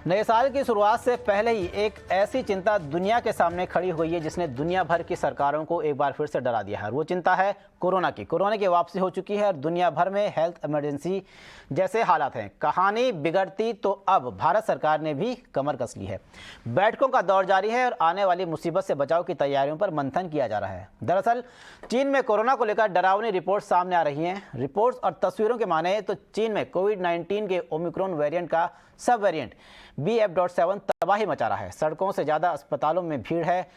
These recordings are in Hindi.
नए साल की शुरुआत से पहले ही एक ऐसी चिंता दुनिया के सामने खड़ी हुई है जिसने दुनिया भर की सरकारों को एक बार फिर से डरा दिया है। वो चिंता है कोरोना की वापसी हो चुकी है और दुनिया भर में हेल्थ इमरजेंसी जैसे हालात हैं। कहानी बिगड़ती तो अब भारत सरकार ने भी कमर कस ली है। बैठकों का दौर जारी है और आने वाली मुसीबत से बचाव की तैयारियों पर मंथन किया जा रहा है। दरअसल चीन में कोरोना को लेकर डरावनी रिपोर्ट सामने आ रही हैं। रिपोर्ट्स और तस्वीरों के माने तो चीन में कोविड-19 के ओमिक्रॉन वेरिएंट का सब वेरिएंट BF.7 तबाही मचा रहा है। सड़कों से ज़्यादा अस्पतालों में भीड़ है।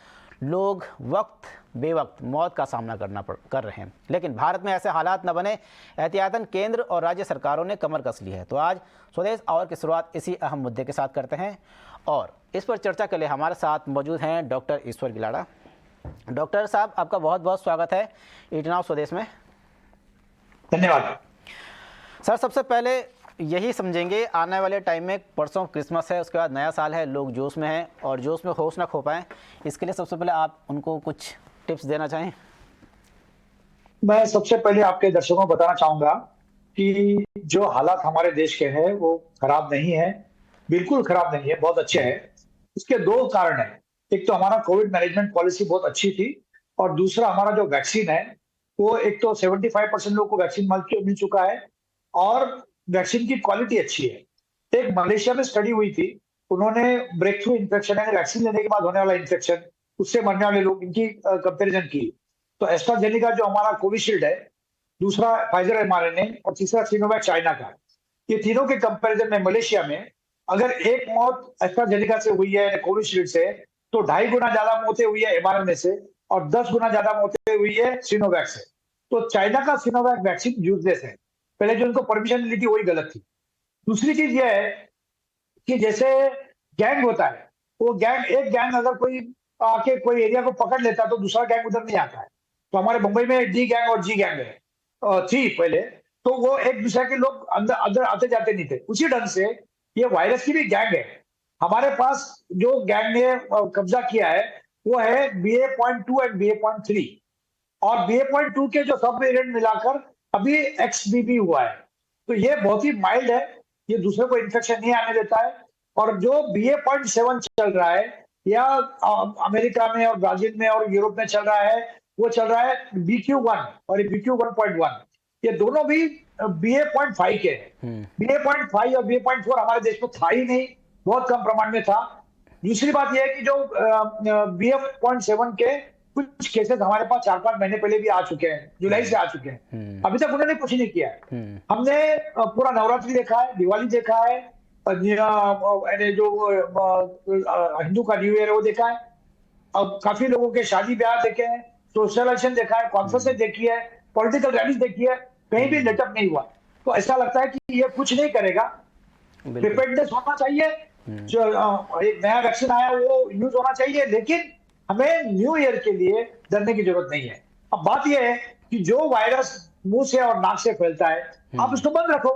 लोग वक्त बेवक्त मौत का सामना कर रहे हैं। लेकिन भारत में ऐसे हालात न बने, एहतियातन केंद्र और राज्य सरकारों ने कमर कस ली है। तो आज स्वदेश आवर की शुरुआत इसी अहम मुद्दे के साथ करते हैं और इस पर चर्चा के लिए हमारे साथ मौजूद हैं डॉक्टर ईश्वर गिलाड़ा। डॉक्टर साहब, आपका बहुत बहुत स्वागत है ईट नाउ स्वदेश में। धन्यवाद सर। सबसे पहले यही समझेंगे, आने वाले टाइम में परसों क्रिसमस है, उसके बाद नया साल है, लोग जोश में हैं और जोश में होश ना खो पाएँ, इसके लिए सबसे पहले आप उनको कुछ टिप्स देना चाहें। मैं सबसे पहले आपके दर्शकों को बताना चाहूंगा कि जो हालात हमारे देश के हैं वो खराब नहीं है, बिल्कुल खराब नहीं है, बहुत अच्छे हैं। इसके दो कारण हैं। एक तो हमारा कोविड मैनेजमेंट पॉलिसी बहुत अच्छी थी और दूसरा हमारा जो वैक्सीन है वो एक तो 75% लोगों को वैक्सीन मिल चुका है और वैक्सीन की क्वालिटी अच्छी है। एक मलेशिया में स्टडी हुई थी, उन्होंने ब्रेक थ्रू इन्फेक्शन यानी वैक्सीन लेने के बाद होने वाला इन्फेक्शन, उससे मरने वाले लोग, इनकी कंपैरिजन की। तो एस्ट्राजेनेका जो हमारा कोविशील्ड है, दूसरा फाइजर mRNA और तीसरा सिनोवैक चाइना का, ये तीनों के कंपैरिजन में मलेशिया में अगर एक मौत एस्ट्राजेनेका से हुई है कोविशील्ड से, तो 2.5 गुना ज्यादा मौतें हुई है mRNA से और 10 गुना ज्यादा मौतें हुई है सिनोवैक से। तो चाइना का सिनोवैक वैक्सीन यूजलेस है। पहले जो उनको परमिशन मिली थी वही गलत थी। दूसरी चीज यह है कि जैसे गैंग होता है, वो एक गैंग अगर कोई आके कोई एरिया को पकड़ लेता है तो दूसरा गैंग उधर नहीं आता है। तो हमारे मुंबई में डी गैंग और जी गैंग है थी पहले, तो वो एक दूसरे के लोग अंदर आते जाते नहीं थे। उसी ढंग से ये वायरस की भी गैंग है। हमारे पास जो गैंग ने कब्जा किया है वो है BA.2 एंड BA.3 और BA.2 के जो सब वेरिएंट मिलाकर अभी XBB हुआ है। तो ये बहुत ही माइल्ड है, ये दूसरे को इन्फेक्शन नहीं आने देता है। और जो BA.7 चल रहा है या अमेरिका में और ब्राजील में और यूरोप में चल रहा है, वो चल रहा है BQ.1 और BQ.1.1। ये दोनों भी BA.5 के हैं। BA.5 और BA.4 हमारे देश में था ही नहीं, बहुत कम प्रमाण में था। दूसरी बात यह है कि जो BA.7 के कुछ केसेस हमारे पास 4-5 महीने पहले भी आ चुके हैं, जुलाई से आ चुके हैं। अभी तक उन्होंने कुछ नहीं किया है। हमने पूरा नवरात्रि देखा है, दिवाली देखा है, जो हिंदू का न्यू ईयर है वो देखा है, अब काफी लोगों के शादी ब्याह देखे हैं, सोशलाइजेशन देखा है, कॉन्फ्रेंसेस देखी है, पॉलिटिकल रैलीज देखी है, कहीं भी लेटअप नहीं हुआ। तो ऐसा लगता है कि ये कुछ नहीं करेगा। प्रिपेयर्डनेस होना चाहिए, जो एक नया वैक्सीन आया वो यूज होना चाहिए, लेकिन हमें न्यू ईयर के लिए डरने की जरूरत नहीं है। अब बात यह है कि जो वायरस मुंह से और नाक से फैलता है, आप उसको बंद रखो।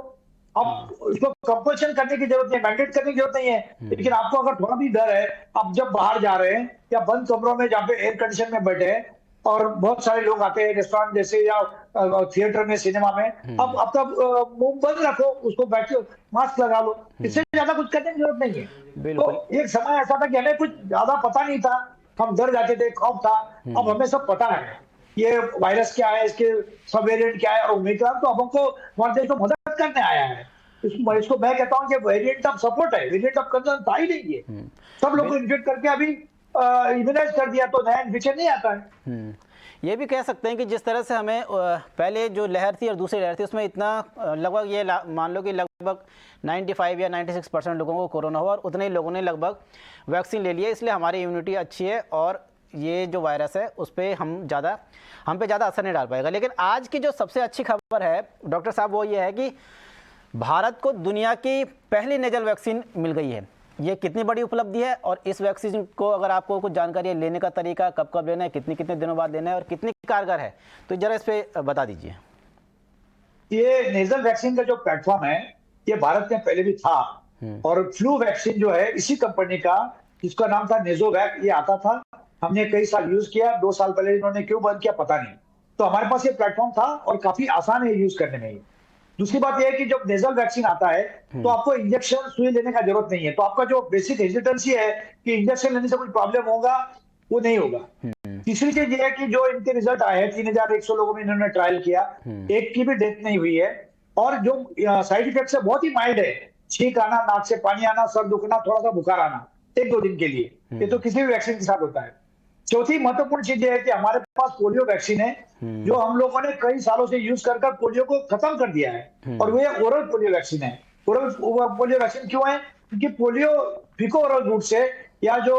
अब उसको कंपल्शन करने की जरूरत नहीं है, मैंडेट करने की जरूरत नहीं है। लेकिन आपको अगर थोड़ा भी डर है, आप जब बाहर जा रहे हैं या बंद कमरों में जहाँ पे एयर कंडीशन में बैठे हैं और बहुत सारे लोग आते हैं रेस्टोरेंट जैसे या थिएटर में, सिनेमा में, अब तब मुंह बंद रखो, उसको बैठो, मास्क लगा लो, इससे ज्यादा कुछ करने की जरूरत नहीं है। तो एक समय ऐसा था कि हमें कुछ ज्यादा पता नहीं था, हम डर जाते थे, खौफ था। अब हमें सब पता है ये वायरस क्या है, इसके सब वेरिएंट क्या है और ओमिक्रॉन तो अब हमको हमारे देश को मदद करने आया है। इसको मैं कहता हूँ कि वेरिएंट ऑफ सपोर्ट है, वेरिएंट ऑफ कंसर्न था ही नहीं है। सब लोग को इन्फेक्ट करके अभी इम्यूनाइज कर दिया तो नया इन्फेक्शन नहीं आता है। ये भी कह सकते हैं कि जिस तरह से हमें पहले जो लहर थी और दूसरी लहर थी, उसमें इतना लगभग ये मान लो कि लगभग 95 या 96% लोगों को कोरोना हुआ और उतने ही लोगों ने लगभग वैक्सीन ले लिया, इसलिए हमारी इम्यूनिटी अच्छी है और ये जो वायरस है उस पर हम पे ज़्यादा असर नहीं डाल पाएगा। लेकिन आज की जो सबसे अच्छी खबर है डॉक्टर साहब वो ये है कि भारत को दुनिया की पहली नेजल वैक्सीन मिल गई है। ये कितनी बड़ी उपलब्धि है और इस वैक्सीन को अगर आपको कुछ जानकारी है, लेने का तरीका, कब कब लेना है, कितने दिनों बाद लेना है और कितनी कारगर है, तो जरा इस पे बता दीजिए। ये नेजल वैक्सीन का जो प्लेटफॉर्म है ये भारत में पहले भी था और फ्लू वैक्सीन जो है इसी कंपनी का, जिसका नाम था नेजोवैक, ये आता था। हमने कई साल यूज किया, 2 साल पहले इन्होंने क्यों बंद किया पता नहीं। तो हमारे पास ये प्लेटफॉर्म था और काफी आसान है यूज करने में। दूसरी बात यह है कि जब नेजल वैक्सीन आता है तो आपको इंजेक्शन सुई लेने का जरूरत नहीं है, तो आपका जो बेसिक हेजिटेंसी है कि इंजेक्शन लेने से कोई प्रॉब्लम होगा, वो नहीं होगा। तीसरी चीज ये है कि जो इनके रिजल्ट आए हैं, 3100 लोगों में इन्होंने ट्रायल किया, एक की भी डेथ नहीं हुई है, और जो साइड इफेक्ट है बहुत ही माइल्ड है, छींक आना, नाक से पानी आना, सर दुखना, थोड़ा सा बुखार आना 1-2 दिन के लिए, ये तो किसी भी वैक्सीन के साथ होता है। चौथी महत्वपूर्ण चीज ये है कि हमारे पास पोलियो वैक्सीन है, जो हम लोगों ने कई सालों से यूज कर पोलियो को खत्म कर दिया है, और वो ओरल पोलियो वैक्सीन है। ओरल पोलियो वैक्सीन क्यों है? क्योंकि पोलियो फीको ओरल रूट से या जो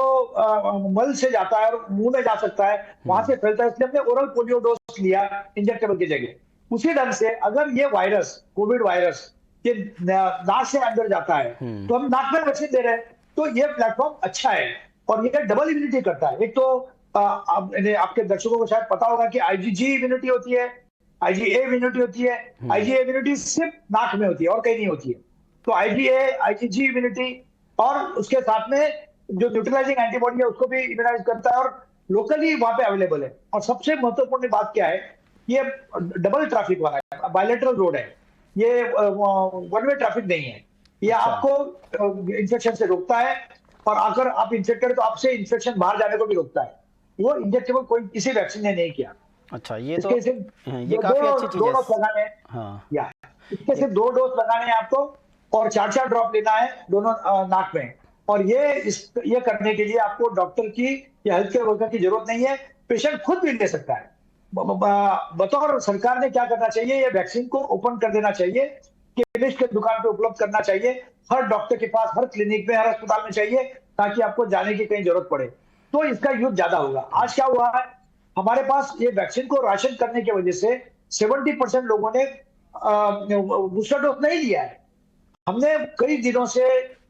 मल से जाता है और मुंह में जा सकता है, वहां से फैलता है, इसलिए हमने ओरल पोलियो डोज लिया इंजेक्टेबल की जगह। उसी ढंग से अगर ये वायरस, कोविड वायरस, ये नाक से अंदर जाता है तो हम नाक में वैक्सीन दे रहे हैं, तो ये प्लेटफॉर्म अच्छा है और ये डबल इम्यूनिटी करता है। एक तो आपके दर्शकों को शायद पता होगा कि आईजीजी इम्यूनिटी होती है, आईजीए इम्यूनिटी होती है। आईजीए इम्यूनिटी सिर्फ नाक में होती है और कहीं नहीं होती है। तो आईजीए, आईजीजी इम्यूनिटी, और उसके साथ में जो न्यूट्रलाइजिंग एंटीबॉडी है उसको भी इम्यूनाइज करता है, और लोकली वहां पे अवेलेबल है। और सबसे महत्वपूर्ण बात क्या है, ये डबल ट्रैफिक वाला है, बायलेटरल रोड है, ये वन वे ट्रैफिक नहीं है। ये आपको इन्फेक्शन से रोकता है, और अगर आप इंफेक्टेड तो आपसे इन्फेक्शन बाहर जाने को भी रोकता है। वो इंजेक्टेबल कोई किसी वैक्सीन ने नहीं किया। अच्छा, ये तो ये काफी अच्छी चीज है। 2 डोज लगाने हैं, हाँ, या इसके सिर्फ 2 डोज लगाने हैं आपको, और 4-4 ड्रॉप लेना है दोनों नाक में। और ये करने के लिए आपको डॉक्टर की या हेल्थ केयर वर्कर की जरूरत नहीं है, पेशेंट खुद भी ले सकता है। बतौर सरकार ने क्या करना चाहिए, ये वैक्सीन को ओपन कर देना चाहिए, केमिस्ट के दुकान पे उपलब्ध करना चाहिए, हर डॉक्टर के पास, हर क्लिनिक में, हर अस्पताल में चाहिए, ताकि आपको जाने की कहीं जरूरत पड़े तो इसका यूज ज्यादा होगा। आज क्या हुआ है, हमारे पास ये वैक्सीन को राशन करने की वजह से 70% लोगों ने बूस्टर डोज नहीं लिया है। हमने कई दिनों से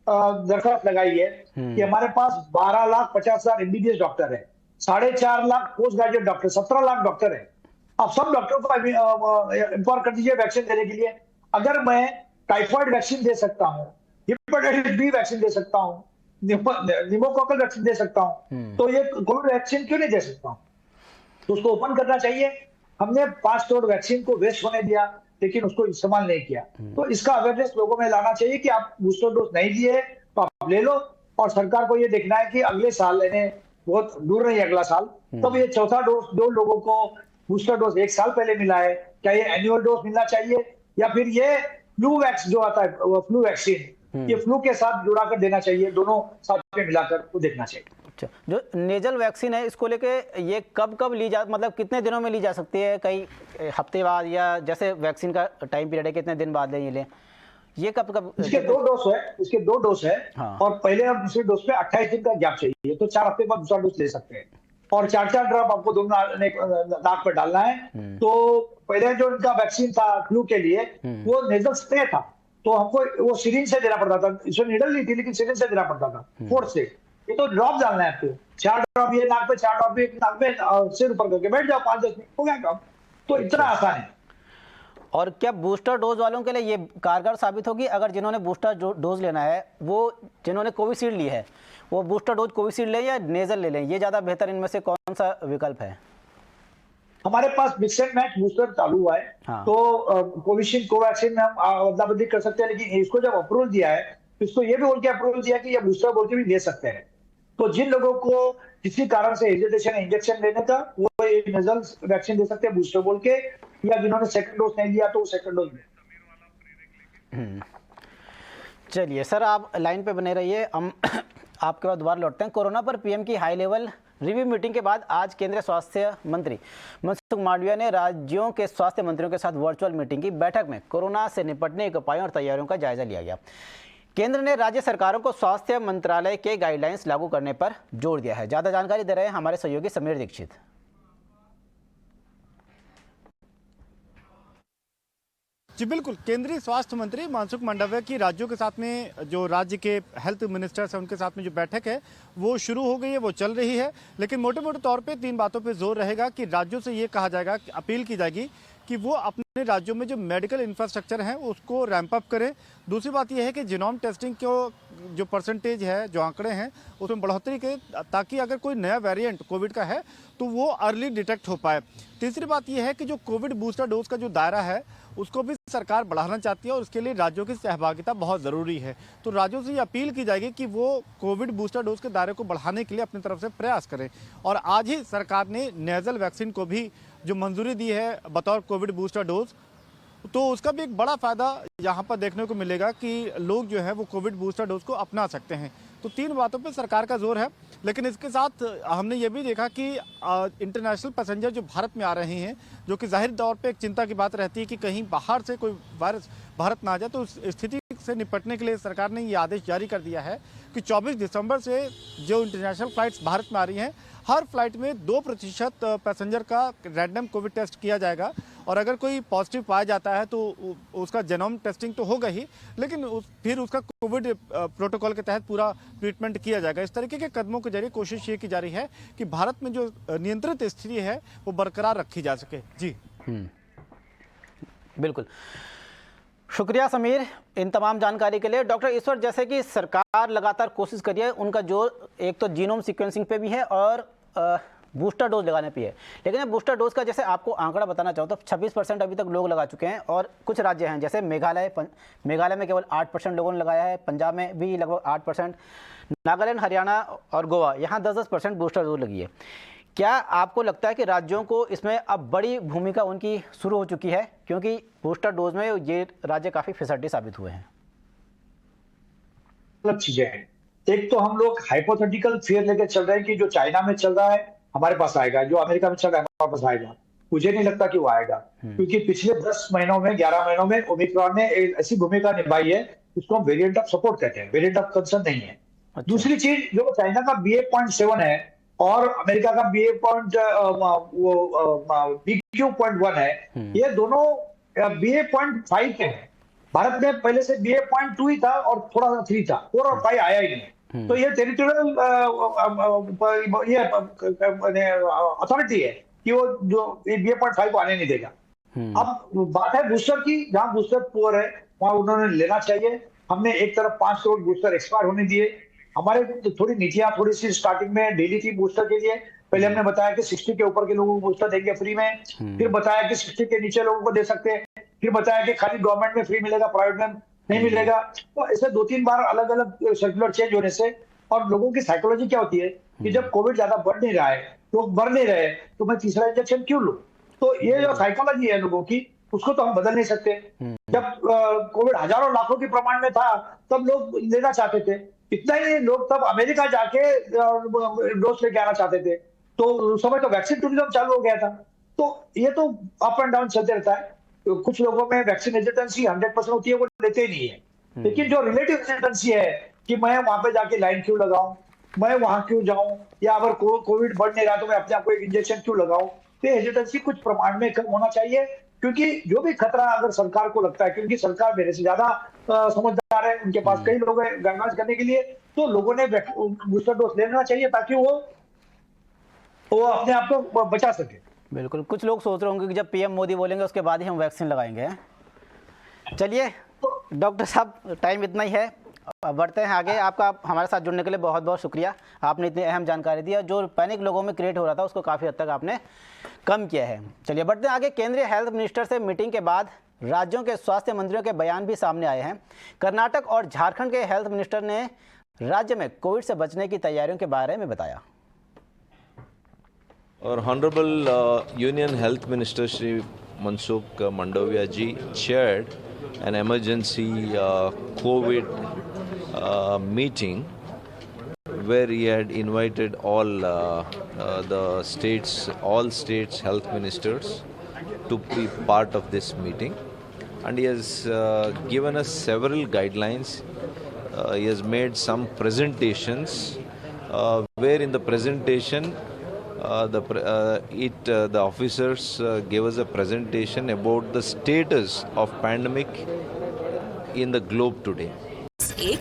दरखास्त लगाई है कि हमारे पास 12,50,000 एमबीबीएस डॉक्टर है, 4.5 lakh post graduate doctor, 17 lakh doctor है। अब सब डॉक्टरों को एम्पावर कर दीजिए वैक्सीन देने के लिए। अगर मैं टाइफाइड वैक्सीन दे सकता हूँ, हेपेटाइटिस बी वैक्सीन दे सकता हूँ, निमोकोकल वैक्सीन दे सकता हूँ, तो ये कोविड वैक्सीन क्यों नहीं दे सकता हूँ? तो उसको ओपन करना चाहिए। हमने 5 करोड़ वैक्सीन को वेस्ट होने दिया, लेकिन उसको इस्तेमाल नहीं किया। तो इसका अवेयरनेस लोगों में लाना चाहिए कि आप बूस्टर डोज नहीं लिए तो आप ले लो, और सरकार को ये देखना है कि अगले साल, यानी बहुत दूर नहीं, अगला साल, तब ये चौथा डोज जो लोगों को बूस्टर डोज 1 साल पहले मिला है, क्या ये एनुअल डोज मिलना चाहिए, या फिर ये फ्लू वैक्स जो आता है, फ्लू वैक्सीन, ये फ्लू के साथ जुड़ा कर देना चाहिए, दोनों साथ में मिलाकर वो देखना चाहिए। अच्छा, जो नेजल वैक्सीन है, इसको लेके ये कब ली जा, मतलब कितने दिनों में ली जा सकती है? कई हफ्ते बाद, या जैसे वैक्सीन का टाइम पीरियड है कितने दिन बाद ये लें? ये कब? इसके 2 डोज है, इसके 2 डोज है। हाँ। और पहले और दूसरे डोज पे 28 दिन का गैप चाहिए, तो 4 हफ्ते बाद दूसरा डोज ले सकते हैं। और 4-4 ड्रॉप आपको दोनों नाक पर डालना है। तो पहले जो इनका वैक्सीन था फ्लू के लिए, वो नेजल स्प्रे था, तो हमको वो सिरिंज से देना पड़ता था, इसमें नीडल नहीं थी, लेकिन सिरिंज से देना पड़ता था, फोर्स से। ये तो ड्रॉप डालना है आपको, 4 ड्रॉप ये नाक पे, 4 ड्रॉप ये नाक में, सिर ऊपर करके बैठ जाओ, 5-10 मिनट हो गया काम। तो इतना आसान है। और क्या बूस्टर डोज वालों के लिए ये कारगर साबित होगी? अगर जिन्होंने बूस्टर डोज लेना है, वो जिन्होंने कोविशील्ड ली है, वो बूस्टर डोज कोविशील्ड लें या नेजल ले लें, ये ज्यादा बेहतर, इनमें से कौन सा विकल्प है? हमारे पास मिक्स एंड मैच बूस्टर चालू हुआ है। हाँ। तो कोविशील्ड, कोवैक्सीन में हम अदला बदली कर सकते हैं, लेकिन इसको जब अप्रूवल दिया है, तो इसको ये भी बोल के अप्रूवल दिया कि ये बूस्टर बोल के भी ले सकते हैं। तो जिन लोगों को किसी कारण से हेजिटेशन है इंजेक्शन लेने का, वो नेजल वैक्सीन दे सकते हैं बूस्टर बोल के, या जिन्होंने सेकंड डोज नहीं लिया तो वो सेकंड डोज ले। चलिए सर, आप लाइन पे बने रहिए, हम आपके बाद दोबारा लौटते हैं। कोरोना पर पीएम की हाई लेवल रिव्यू मीटिंग के बाद आज केंद्रीय स्वास्थ्य मंत्री मनसुख मांडविया ने राज्यों के स्वास्थ्य मंत्रियों के साथ वर्चुअल मीटिंग की। बैठक में कोरोना से निपटने के उपायों और तैयारियों का जायजा लिया गया। केंद्र ने राज्य सरकारों को स्वास्थ्य मंत्रालय के गाइडलाइंस लागू करने पर जोर दिया है। ज्यादा जानकारी दे रहे हैं हमारे सहयोगी समीर दीक्षित। जी बिल्कुल, केंद्रीय स्वास्थ्य मंत्री मनसुख मांडविया की राज्यों के साथ में, जो राज्य के हेल्थ मिनिस्टर्स हैं उनके साथ में जो बैठक है वो शुरू हो गई है, वो चल रही है। लेकिन मोटे मोटे तौर पे 3 बातों पे जोर रहेगा कि राज्यों से ये कहा जाएगा, अपील की जाएगी कि वो अपने राज्यों में जो मेडिकल इंफ्रास्ट्रक्चर हैं उसको रैंप अप करें। दूसरी बात यह है कि जीनोम टेस्टिंग को जो परसेंटेज है, जो आंकड़े हैं, उसमें बढ़ोतरी के, ताकि अगर कोई नया वेरिएंट कोविड का है तो वो अर्ली डिटेक्ट हो पाए। तीसरी बात यह है कि जो कोविड बूस्टर डोज का जो दायरा है उसको भी सरकार बढ़ाना चाहती है और उसके लिए राज्यों की सहभागिता बहुत ज़रूरी है। तो राज्यों से ये अपील की जाएगी कि वो कोविड बूस्टर डोज के दायरे को बढ़ाने के लिए अपनी तरफ से प्रयास करें। और आज ही सरकार ने नेजल वैक्सीन को भी जो मंजूरी दी है बतौर कोविड बूस्टर डोज, तो उसका भी एक बड़ा फ़ायदा यहाँ पर देखने को मिलेगा कि लोग जो है वो कोविड बूस्टर डोज को अपना सकते हैं। तो तीन बातों पे सरकार का जोर है। लेकिन इसके साथ हमने ये भी देखा कि इंटरनेशनल पैसेंजर जो भारत में आ रहे हैं, जो कि जाहिर तौर पे एक चिंता की बात रहती है कि कहीं बाहर से कोई वायरस भारत ना आ जाए, तो उस स्थिति से निपटने के लिए सरकार ने ये आदेश जारी कर दिया है कि 24 दिसंबर से जो इंटरनेशनल फ्लाइट्स भारत में आ रही हैं, हर फ्लाइट में 2% पैसेंजर का रैंडम कोविड टेस्ट किया जाएगा। और अगर कोई पॉजिटिव पाया जाता है तो उसका जेनोम टेस्टिंग तो होगा ही, लेकिन फिर उसका कोविड प्रोटोकॉल के तहत पूरा ट्रीटमेंट किया जाएगा। इस तरीके के कदमों के जरिए कोशिश ये की जा रही है कि भारत में जो नियंत्रित स्थिति है वो बरकरार रखी जा सके। जी बिल्कुल, शुक्रिया समीर इन तमाम जानकारी के लिए। डॉक्टर ईश्वर, जैसे कि सरकार लगातार कोशिश कर रही है, उनका जोर एक तो जीनोम सीक्वेंसिंग पे भी है और बूस्टर डोज लगाने पे है, लेकिन बूस्टर डोज का जैसे आपको आंकड़ा बताना चाहूँ तो 26% अभी तक लोग लगा चुके हैं और कुछ राज्य हैं जैसे मेघालय में केवल 8% लोगों ने लगाया है, पंजाब में भी लगभग 8%, नागालैंड, हरियाणा और गोवा यहाँ 10% बूस्टर डोज लगी है। क्या आपको लगता है कि राज्यों को इसमें अब बड़ी भूमिका उनकी शुरू हो चुकी है, क्योंकि बूस्टर डोज में ये राज्य काफ़ी फिसड्डी साबित हुए हैं? अलग चीजें हैं। एक तो हम लोग हाइपोथेटिकल फियर लेके चल रहे हैं कि जो चाइना में चल रहा है हमारे पास आएगा, जो अमेरिका में चल रहा है हमारे पास आएगा। मुझे नहीं लगता कि वो आएगा, क्योंकि पिछले 10 महीनों में 11 महीनों में ओमिक्रॉन ने ऐसी भूमिका निभाई है उसको हम वेरिएंट ऑफ सपोर्ट कहते हैं, वेरिएंट ऑफ कंसर्न नहीं है। अच्छा। दूसरी चीज, जो चाइना का BA.7 है और अमेरिका का BQ.1 है, ये दोनों BA.5 के हैं। भारत में पहले से BA.2 ही था और थोड़ा सा 3 था, 4 और 5 आया ही नहीं। तो ये टेरिटोरियल ये अथॉरिटी है कि वो जो BA.5 को आने नहीं देगा। अब बात है बूस्टर की, जहां बूस्टर पुअर है वहां उन्होंने लेना चाहिए। हमने एक तरफ 5 करोड़ बूस्टर एक्सपायर होने दिए। हमारे थोड़ी नीतियां थोड़ी सी स्टार्टिंग में डेली थी बूस्टर के लिए। पहले हमने बताया कि 60 के ऊपर के लोगों को बूस्टर देंगे फ्री में, फिर बताया कि 60 के नीचे लोगों को दे सकते हैं, फिर बताया कि खाली गवर्नमेंट में फ्री मिलेगा, प्राइवेट में नहीं मिलेगा। तो ऐसे 2-3 बार अलग अलग सर्कुलर चेंज होने से, और लोगों की साइकोलॉजी क्या होती है कि जब कोविड ज्यादा बढ़ नहीं रहा है, लोग मर नहीं रहे, तो मैं तीसरा इंजेक्शन क्यों लूं? तो ये जो साइकोलॉजी है लोगों की, उसको तो हम बदल नहीं सकते। जब कोविड हजारों लाखों के प्रमाण में था तब लोग लेना चाहते थे, इतना ही लोग तब अमेरिका जाके डोज लेके आना चाहते थे, तो उस समय तो वैक्सीन टूरिज्म चालू हो गया था। तो ये तो अप एंड डाउन चलते रहता है। तो कुछ लोगों में वैक्सीन हेजिटेंसी 100% होती है, वो लेते ही नहीं है। लेकिन जो रिलेटिव हेजिटेंसी है कि मैं वहां पे जाके लाइन क्यों लगाऊं, मैं वहां क्यों जाऊं, या अगर कोविड बढ़ नहीं रहा तो मैं अपने आप को एक इंजेक्शन क्यों लगाऊं, तो हेजिटेंसी कुछ प्रमाण में कम होना चाहिए। क्योंकि जो भी खतरा अगर सरकार को लगता है, क्योंकि सरकार मेरे से ज्यादा समझदार है, उनके पास कई लोग हैं डायग्नोज करने के लिए, तो लोगों ने बूस्टर डोज लेना चाहिए ताकि वो अपने आप को बचा सके। बिल्कुल, कुछ लोग सोच रहे होंगे कि जब पीएम मोदी बोलेंगे उसके बाद ही हम वैक्सीन लगाएंगे। चलिए डॉक्टर साहब, टाइम इतना ही है, बढ़ते हैं आगे। आपका हमारे साथ जुड़ने के लिए बहुत बहुत शुक्रिया। आपने इतनी अहम जानकारी दी और जो पैनिक लोगों में क्रिएट हो रहा था उसको काफ़ी हद तक आपने कम किया है। चलिए बढ़ते हैं आगे। केंद्रीय हेल्थ मिनिस्टर से मीटिंग के बाद राज्यों के स्वास्थ्य मंत्रियों के बयान भी सामने आए हैं। कर्नाटक और झारखंड के हेल्थ मिनिस्टर ने राज्य में कोविड से बचने की तैयारियों के बारे में बताया। Our Honorable Union Health Minister Shri Mansukh Mandaviya ji chaired an emergency COVID meeting where he had invited all states health ministers to be part of this meeting, and he has given us several guidelines. He has made some presentations where in the presentation the officers gave us a presentation about the status of pandemic in the globe today.